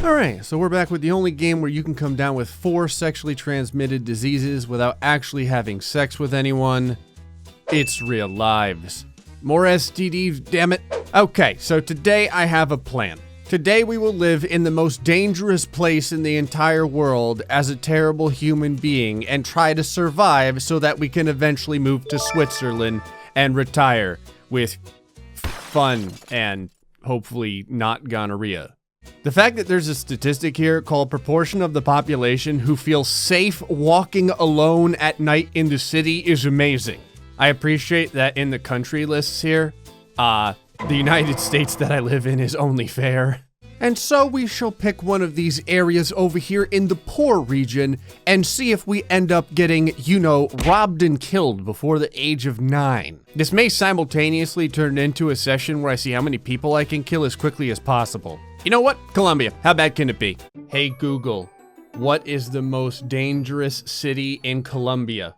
Alright, so we're back with the only game where you can come down with 4 sexually transmitted diseases without actually having sex with anyone. It's RealLives. More STDs, damn it. Okay, so today I have a plan. Today we will live in the most dangerous place in the entire world as a terrible human being and try to survive so that we can eventually move to Switzerland and retire with fun and hopefully not gonorrhea. The fact that there's a statistic here called proportion of the population who feel safe walking alone at night in the city is amazing. I appreciate that in the country lists here, the United States that I live in is only fair. And so we shall pick one of these areas over here in the poor region and see if we end up getting, you know, robbed and killed before the age of 9. This may simultaneously turn into a session where I see how many people I can kill as quickly as possible. You know what? Colombia, how bad can it be? Hey Google, what is the most dangerous city in Colombia?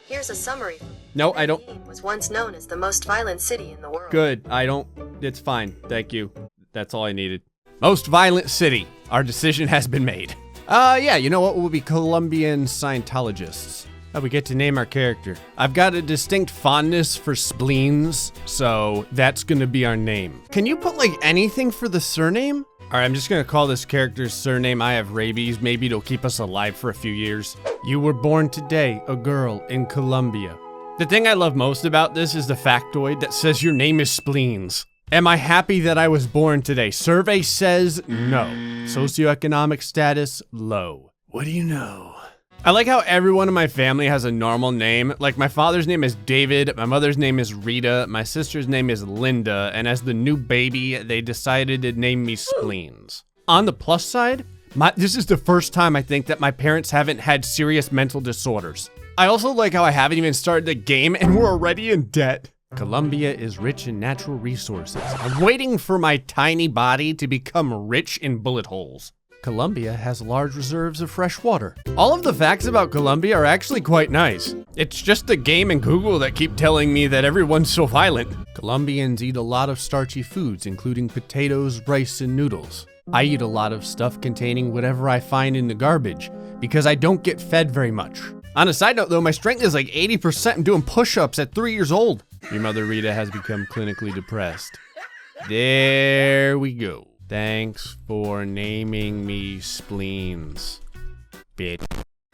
Here's a summary. No, I don't. Medellin was once known as the most violent city in the world. Good, I don't. It's fine, thank you. That's all I needed. Most violent city. Our decision has been made. Yeah, you know what? We'll be Colombian Scientologists. Oh, we get to name our character. I've got a distinct fondness for spleens, so that's gonna be our name. Can you put like anything for the surname? All right, I'm just gonna call this character's surname I have rabies. Maybe it'll keep us alive for a few years. You were born today, a girl in Colombia. The thing I love most about this is the factoid that says your name is Spleens. Am I happy that I was born today? Survey says no. Socioeconomic status, low. What do you know? I like how everyone in my family has a normal name. Like my father's name is David, my mother's name is Rita, my sister's name is Linda, and as the new baby, they decided to name me Spleens. On the plus side, this is the first time I think that my parents haven't had serious mental disorders. I also like how I haven't even started the game and we're already in debt. Colombia is rich in natural resources. I'm waiting for my tiny body to become rich in bullet holes. Colombia has large reserves of fresh water. All of the facts about Colombia are actually quite nice. It's just the game and Google that keep telling me that everyone's so violent. Colombians eat a lot of starchy foods, including potatoes, rice, and noodles. I eat a lot of stuff containing whatever I find in the garbage because I don't get fed very much. On a side note though, my strength is like 80%. I'm doing push-ups at 3 years old. Your mother Rita has become clinically depressed. There we go. Thanks for naming me Spleens, bitch.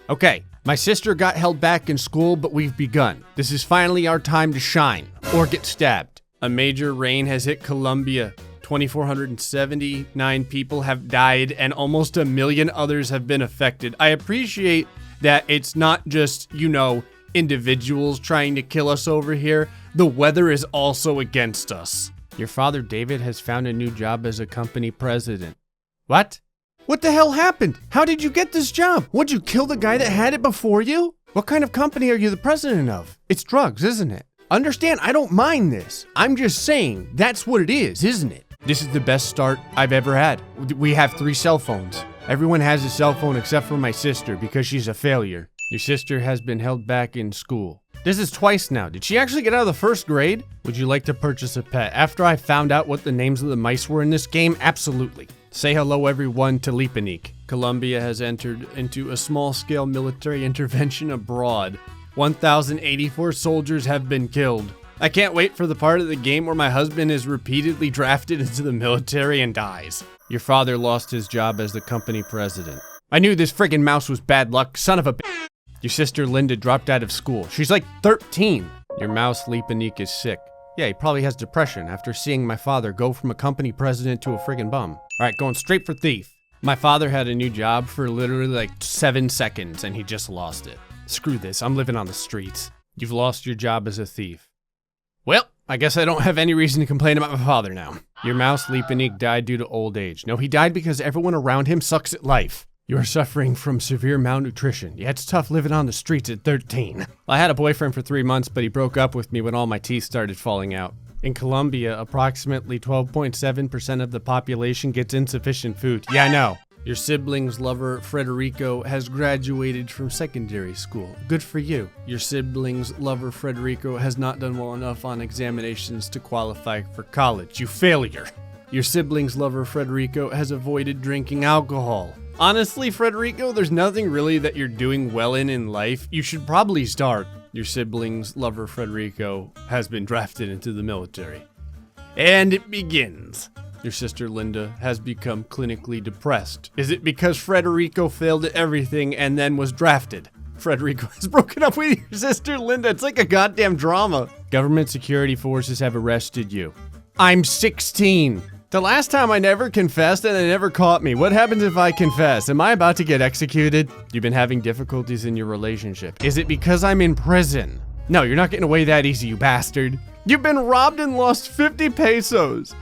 Okay, my sister got held back in school, but we've begun. This is finally our time to shine, or get stabbed. A major rain has hit Colombia. 2,479 people have died, and almost 1 million others have been affected. I appreciate that it's not just, you know, individuals trying to kill us over here. The weather is also against us. Your father, David, has found a new job as a company president. What? What the hell happened? How did you get this job? Would you kill the guy that had it before you? What kind of company are you the president of? It's drugs, isn't it? Understand, I don't mind this. I'm just saying, that's what it is, isn't it? This is the best start I've ever had. We have 3 cell phones. Everyone has a cell phone except for my sister because she's a failure. Your sister has been held back in school. This is twice now. Did she actually get out of the 1st grade? Would you like to purchase a pet? After I found out what the names of the mice were in this game, absolutely. Say hello everyone to Lipanik. Colombia has entered into a small-scale military intervention abroad. 1,084 soldiers have been killed. I can't wait for the part of the game where my husband is repeatedly drafted into the military and dies. Your father lost his job as the company president. I knew this friggin' mouse was bad luck, son of a bitch. Your sister Linda dropped out of school. She's like 13. Your mouse Lipanik is sick. Yeah, he probably has depression after seeing my father go from a company president to a friggin' bum. All right, going straight for thief. My father had a new job for literally like 7 seconds and he just lost it. Screw this, I'm living on the streets. You've lost your job as a thief. Well, I guess I don't have any reason to complain about my father now. Your mouse Lipanik died due to old age. No, he died because everyone around him sucks at life. You're suffering from severe malnutrition. Yeah, it's tough living on the streets at 13. I had a boyfriend for 3 months, but he broke up with me when all my teeth started falling out. In Colombia, approximately 12.7% of the population gets insufficient food. Yeah, I know. Your sibling's lover, Frederico, has graduated from secondary school. Good for you. Your sibling's lover, Frederico, has not done well enough on examinations to qualify for college. You failure. Your sibling's lover, Frederico, has avoided drinking alcohol. Honestly, Frederico, there's nothing really that you're doing well in life. You should probably start. Your sibling's lover, Frederico, has been drafted into the military. And it begins. Your sister Linda has become clinically depressed. Is it because Frederico failed at everything and then was drafted? Frederico has broken up with your sister Linda. It's like a goddamn drama. Government security forces have arrested you. I'm 16. The last time I never confessed and they never caught me. What happens if I confess? Am I about to get executed? You've been having difficulties in your relationship. Is it because I'm in prison? No, you're not getting away that easy, you bastard. You've been robbed and lost 50 pesos.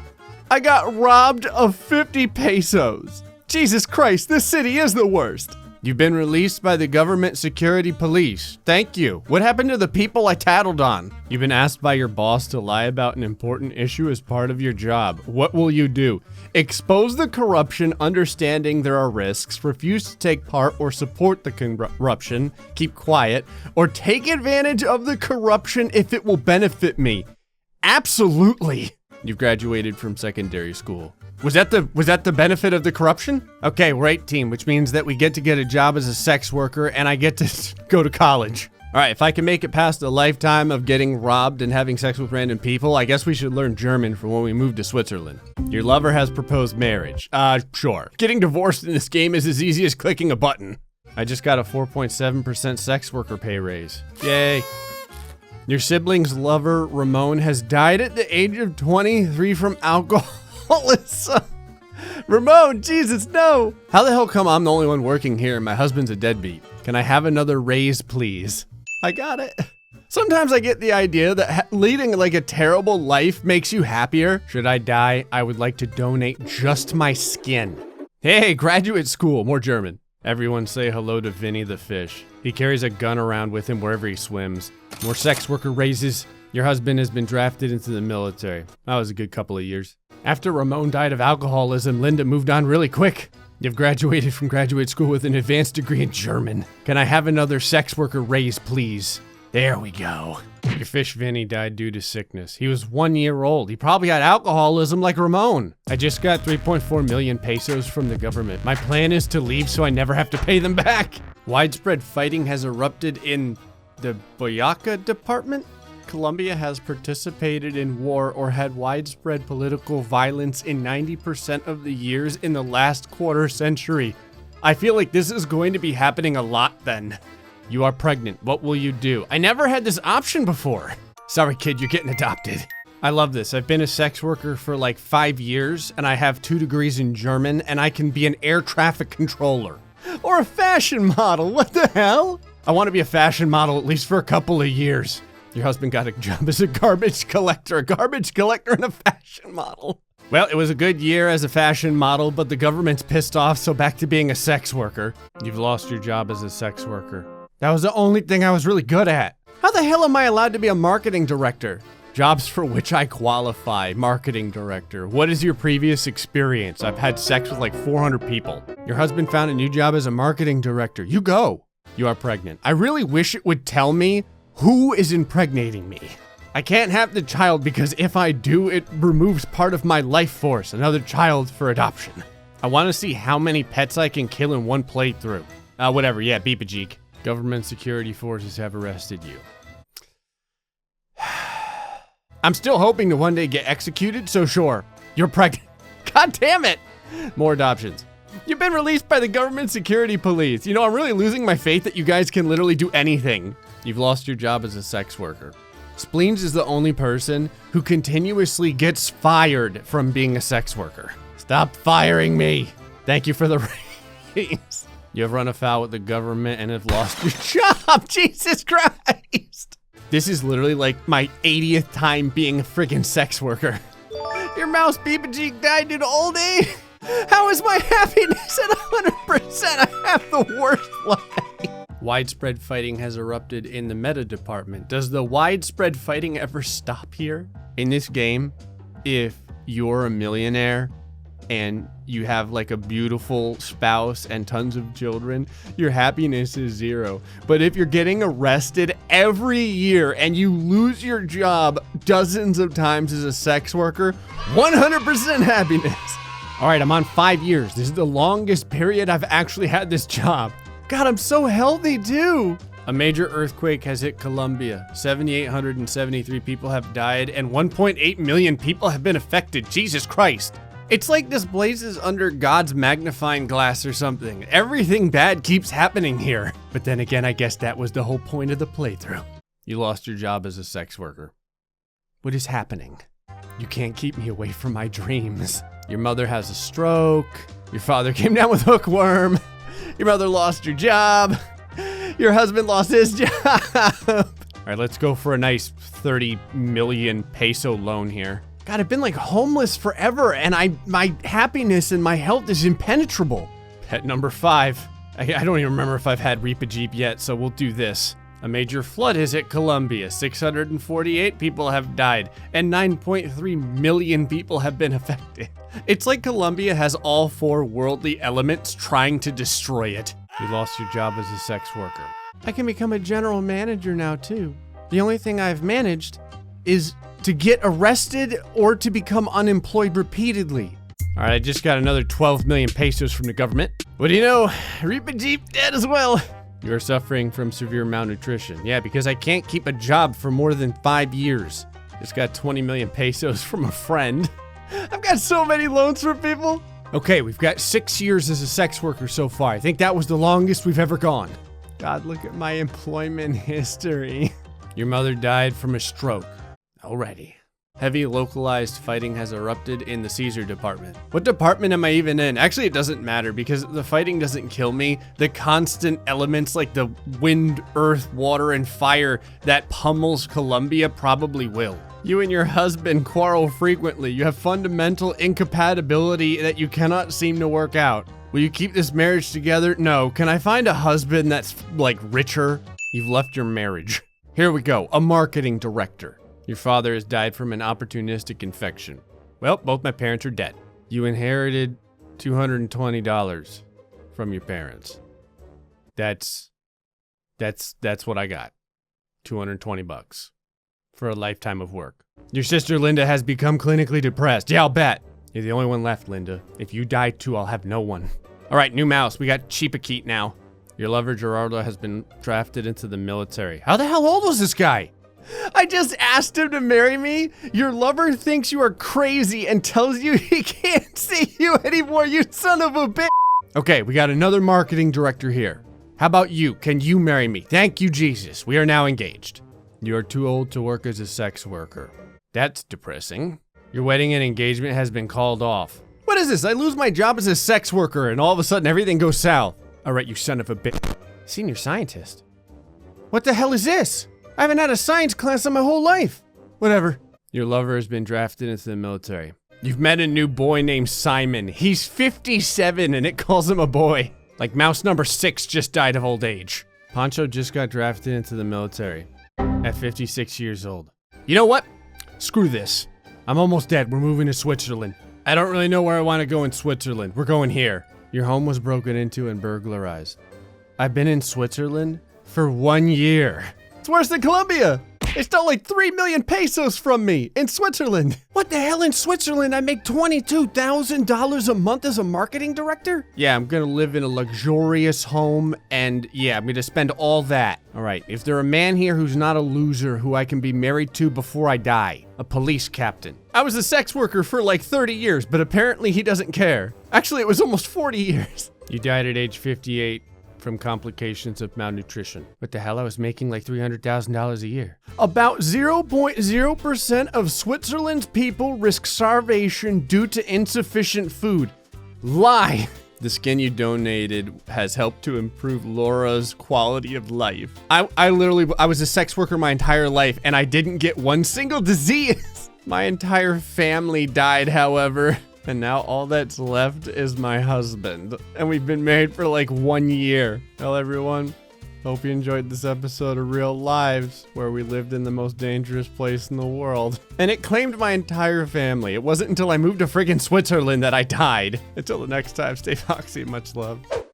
I got robbed of 50 pesos. Jesus Christ, this city is the worst. You've been released by the government security police. Thank you. What happened to the people I tattled on? You've been asked by your boss to lie about an important issue as part of your job. What will you do? Expose the corruption, understanding there are risks, refuse to take part or support the corruption, keep quiet, or take advantage of the corruption if it will benefit me. Absolutely. You've graduated from secondary school. Was that the benefit of the corruption? Okay, we're 18, which means that we get a job as a sex worker and I get to go to college. All right, if I can make it past a lifetime of getting robbed and having sex with random people, I guess we should learn German for when we move to Switzerland. Your lover has proposed marriage. Sure. Getting divorced in this game is as easy as clicking a button. I just got a 4.7% sex worker pay raise. Yay. Your sibling's lover, Ramon, has died at the age of 23 from alcoholism. Ramon, Jesus, no. How the hell come I'm the only one working here and my husband's a deadbeat? Can I have another raise, please? I got it. Sometimes I get the idea that leading like a terrible life makes you happier. Should I die, I would like to donate just my skin. Hey, graduate school, more German. Everyone say hello to Vinny the fish. He carries a gun around with him wherever he swims. More sex worker raises. Your husband has been drafted into the military. That was a good couple of years. After Ramon died of alcoholism, Linda moved on really quick. You've graduated from graduate school with an advanced degree in German. Can I have another sex worker raise, please? There we go. Your fish Vinny died due to sickness. He was 1 year old. He probably had alcoholism like Ramon. I just got 3.4 million pesos from the government. My plan is to leave so I never have to pay them back. Widespread fighting has erupted in the Boyaca department. Colombia has participated in war or had widespread political violence in 90% of the years in the last quarter century. I feel like this is going to be happening a lot then. You are pregnant. What will you do? I never had this option before. Sorry, kid, you're getting adopted. I love this. I've been a sex worker for like 5 years and I have 2 degrees in German and I can be an air traffic controller. Or a fashion model. What the hell? I want to be a fashion model at least for a couple of years. Your husband got a job as a garbage collector and a fashion model. Well, it was a good year as a fashion model, but the government's pissed off, so back to being a sex worker. You've lost your job as a sex worker. That was the only thing I was really good at. How the hell am I allowed to be a marketing director? Jobs for which I qualify. Marketing director. What is your previous experience? I've had sex with like 400 people. Your husband found a new job as a marketing director. You go. You are pregnant. I really wish it would tell me who is impregnating me. I can't have the child because if I do, it removes part of my life force. Another child for adoption. I want to see how many pets I can kill in one playthrough. Whatever. Yeah, beep a jeek. Government security forces have arrested you. I'm still hoping to one day get executed, so sure. You're pregnant. God damn it. More adoptions. You've been released by the government security police. You know, I'm really losing my faith that you guys can literally do anything. You've lost your job as a sex worker. Spleens is the only person who continuously gets fired from being a sex worker. Stop firing me. Thank you for the raise. You have run afoul with the government and have lost your job. Jesus Christ. This is literally like my 80th time being a freaking sex worker. Your mouse beep-a-jeek died due to old age. How is my happiness at 100%? I have the worst life. Widespread fighting has erupted in the meta department. Does the widespread fighting ever stop here? In this game, if you're a millionaire and you have like a beautiful spouse and tons of children, your happiness is zero. But if you're getting arrested every year and you lose your job dozens of times as a sex worker, 100% happiness. All right, I'm on 5 years. This is the longest period I've actually had this job. God, I'm so healthy too. A major earthquake has hit Colombia. 7,873 people have died and 1.8 million people have been affected. Jesus Christ. It's like this place is under God's magnifying glass or something. Everything bad keeps happening here. But then again, I guess that was the whole point of the playthrough. You lost your job as a sex worker. What is happening? You can't keep me away from my dreams. Your mother has a stroke. Your father came down with hookworm. Your mother lost your job. Your husband lost his job. All right, let's go for a nice 30 million peso loan here. God, I've been like homeless forever and my happiness and my health is impenetrable. Pet number 5. I don't even remember if I've had Reap a Jeep yet, so we'll do this. A major flood has hit Colombia. 648 people have died and 9.3 million people have been affected. It's like Colombia has all 4 worldly elements trying to destroy it. You lost your job as a sex worker. I can become a general manager now too. The only thing I've managed is to get arrested or to become unemployed repeatedly. All right, I just got another 12 million pesos from the government. What do you know? Reap a Jeep dead as well. You're suffering from severe malnutrition. Yeah, because I can't keep a job for more than 5 years. Just got 20 million pesos from a friend. I've got so many loans from people. Okay, we've got 6 years as a sex worker so far. I think that was the longest we've ever gone. God, look at my employment history. Your mother died from a stroke. Alrighty. Heavy localized fighting has erupted in the Caesar department. What department am I even in? Actually, it doesn't matter because the fighting doesn't kill me. The constant elements like the wind, earth, water, and fire that pummels Colombia probably will. You and your husband quarrel frequently. You have fundamental incompatibility that you cannot seem to work out. Will you keep this marriage together? No. Can I find a husband that's like richer? You've left your marriage. Here we go. A marketing director. Your father has died from an opportunistic infection. Well, both my parents are dead. You inherited $220 from your parents. That's what I got. 220 bucks for a lifetime of work. Your sister Linda has become clinically depressed. Yeah, I'll bet. You're the only one left, Linda. If you die too, I'll have no one. All right, new mouse. We got Cheapakeet now. Your lover Gerardo has been drafted into the military. How the hell old was this guy? I just asked him to marry me. Your lover thinks you are crazy and tells you he can't see you anymore, you son of a bitch. Okay, we got another marketing director here. How about you? Can you marry me? Thank you, Jesus. We are now engaged. You're too old to work as a sex worker. That's depressing. Your wedding and engagement has been called off. What is this? I lose my job as a sex worker and all of a sudden everything goes south. All right, you son of a bitch. Senior scientist? What the hell is this? I haven't had a science class in my whole life. Whatever. Your lover has been drafted into the military. You've met a new boy named Simon. He's 57 and it calls him a boy. Like mouse number 6 just died of old age. Pancho just got drafted into the military at 56 years old. You know what? Screw this. I'm almost dead. We're moving to Switzerland. I don't really know where I want to go in Switzerland. We're going here. Your home was broken into and burglarized. I've been in Switzerland for 1 year. It's worse than Colombia. They stole like 3 million pesos from me in Switzerland. What the hell in Switzerland? I make $22,000 a month as a marketing director? Yeah, I'm gonna live in a luxurious home and yeah, I'm gonna spend all that. All right, if there's a man here who's not a loser who I can be married to before I die, a police captain. I was a sex worker for like 30 years, but apparently he doesn't care. Actually, it was almost 40 years. You died at age 58. From complications of malnutrition. What the hell? I was making like $300,000 a year. About 0.0% of Switzerland's people risk starvation due to insufficient food. Lie. The skin you donated has helped to improve Laura's quality of life. I was a sex worker my entire life and I didn't get one single disease. My entire family died, however. And now all that's left is my husband. And we've been married for like 1 year. Tell everyone, Hope you enjoyed this episode of Real Lives, where we lived in the most dangerous place in the world. And it claimed my entire family. It wasn't until I moved to friggin' Switzerland that I died. Until the next time, stay foxy, much love.